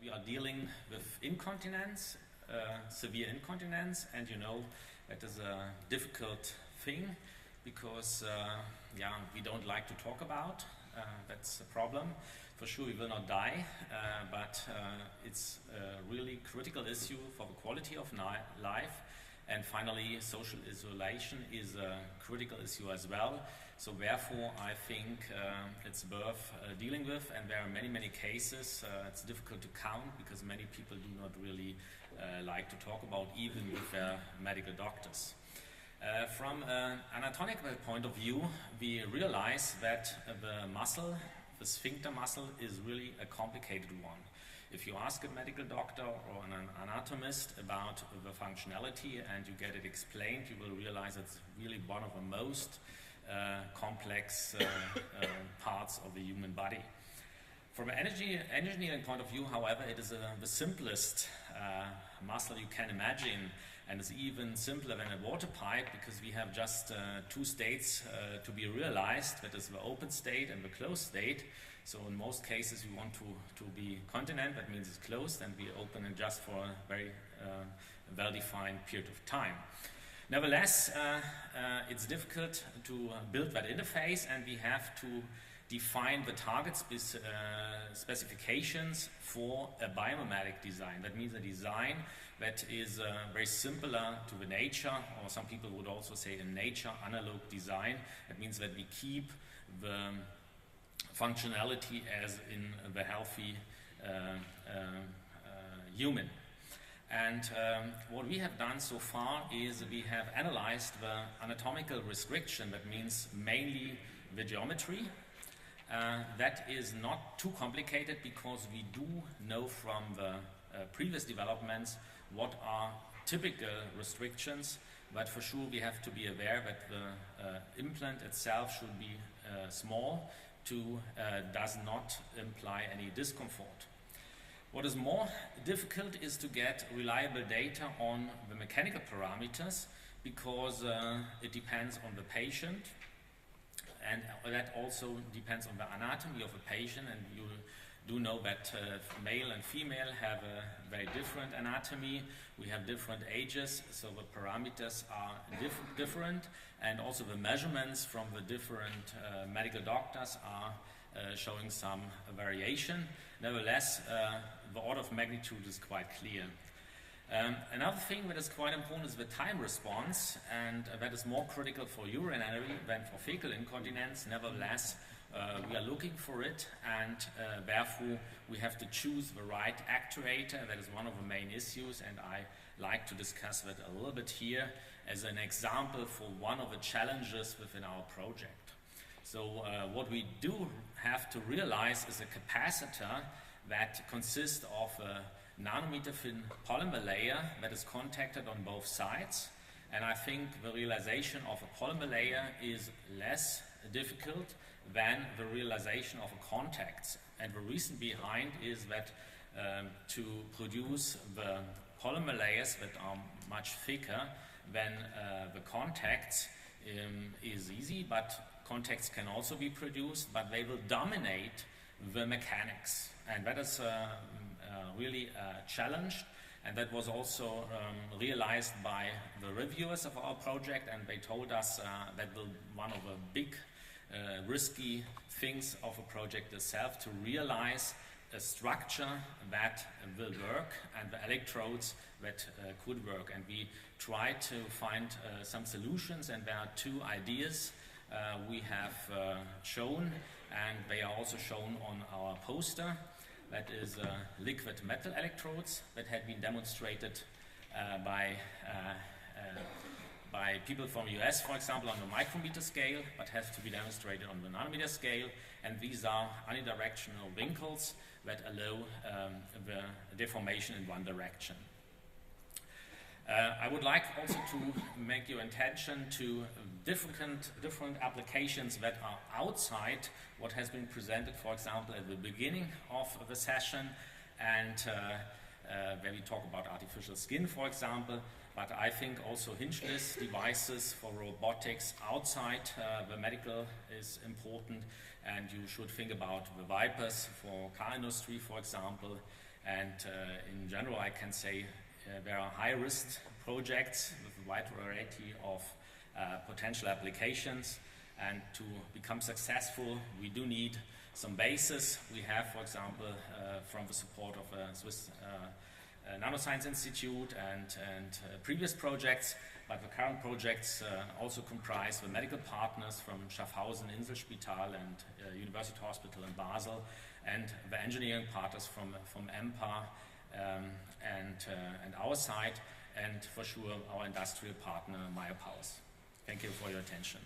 we are dealing with incontinence, severe incontinence, and you know that is a difficult thing because we don't like to talk about. That's a problem. For sure we will not die, but it's a really critical issue for the quality of life. And finally, social isolation is a critical issue as well. So therefore, I think it's worth dealing with, and there are many cases. It's difficult to count because many people do not really like to talk about, even with their medical doctors. From an anatomical point of view, we realize that the sphincter muscle, is really a complicated one. If you ask a medical doctor or an anatomist about the functionality and you get it explained, you will realize it's really one of the most complex parts of the human body. From an engineering point of view, however, it is the simplest muscle you can imagine, and it's even simpler than a water pipe because we have just two states to be realized, that is the open state and the closed state. So in most cases we want to be continent, that means it's closed, and we open it just for a very well-defined period of time. Nevertheless, it's difficult to build that interface, and we have to define the target specifications for a biomimetic design. That means a design that is very similar to the nature, or some people would also say a nature analog design. That means that we keep the functionality as in the healthy human. And what we have done so far is we have analyzed the anatomical restriction, that means mainly the geometry. That is not too complicated because we do know from the previous developments what are typical restrictions, but for sure we have to be aware that the implant itself should be small does not imply any discomfort. What is more difficult is to get reliable data on the mechanical parameters because it depends on the patient, and that also depends on the anatomy of the patient, and you do know that male and female have a very different anatomy. We have different ages, so the parameters are different, and also the measurements from the different medical doctors are showing some variation. Nevertheless, the order of magnitude is quite clear. Another thing that is quite important is the time response, and that is more critical for urinary than for fecal incontinence. Nevertheless, we are looking for it, and therefore we have to choose the right actuator. That is one of the main issues, and I like to discuss that a little bit here as an example for one of the challenges within our project. So what we do have to realize is a capacitor that consists of a nanometer thin polymer layer that is contacted on both sides, and I think the realization of a polymer layer is less difficult than the realization of a contacts. And the reason behind is that to produce the polymer layers that are much thicker than the contacts is easy, but contacts can also be produced, but they will dominate the mechanics, and that is really a challenge, and that was also realized by the reviewers of our project, and they told us that one of the big risky things of a project itself to realize a structure that will work and the electrodes that could work. And we tried to find some solutions, and there are two ideas we have shown, and they are also shown on our poster. That is liquid metal electrodes that had been demonstrated by people from the US, for example, on the micrometer scale, but have to be demonstrated on the nanometer scale. And these are unidirectional winkles that allow the deformation in one direction. I would like also to make your attention to different applications that are outside what has been presented, for example, at the beginning of the session, and where we talk about artificial skin, for example, but I think also hingeless devices for robotics outside the medical is important, and you should think about the wipers for car industry, for example, And in general, I can say there are high-risk projects with a wide variety of potential applications. And to become successful, we do need some basis. We have, for example, from the support of the Swiss Nanoscience Institute and previous projects, but the current projects also comprise the medical partners from Schaffhausen, Inselspital, and University Hospital in Basel, and the engineering partners from EMPA and our side, and for sure our industrial partner, Meyer Powers. Thank you for your attention.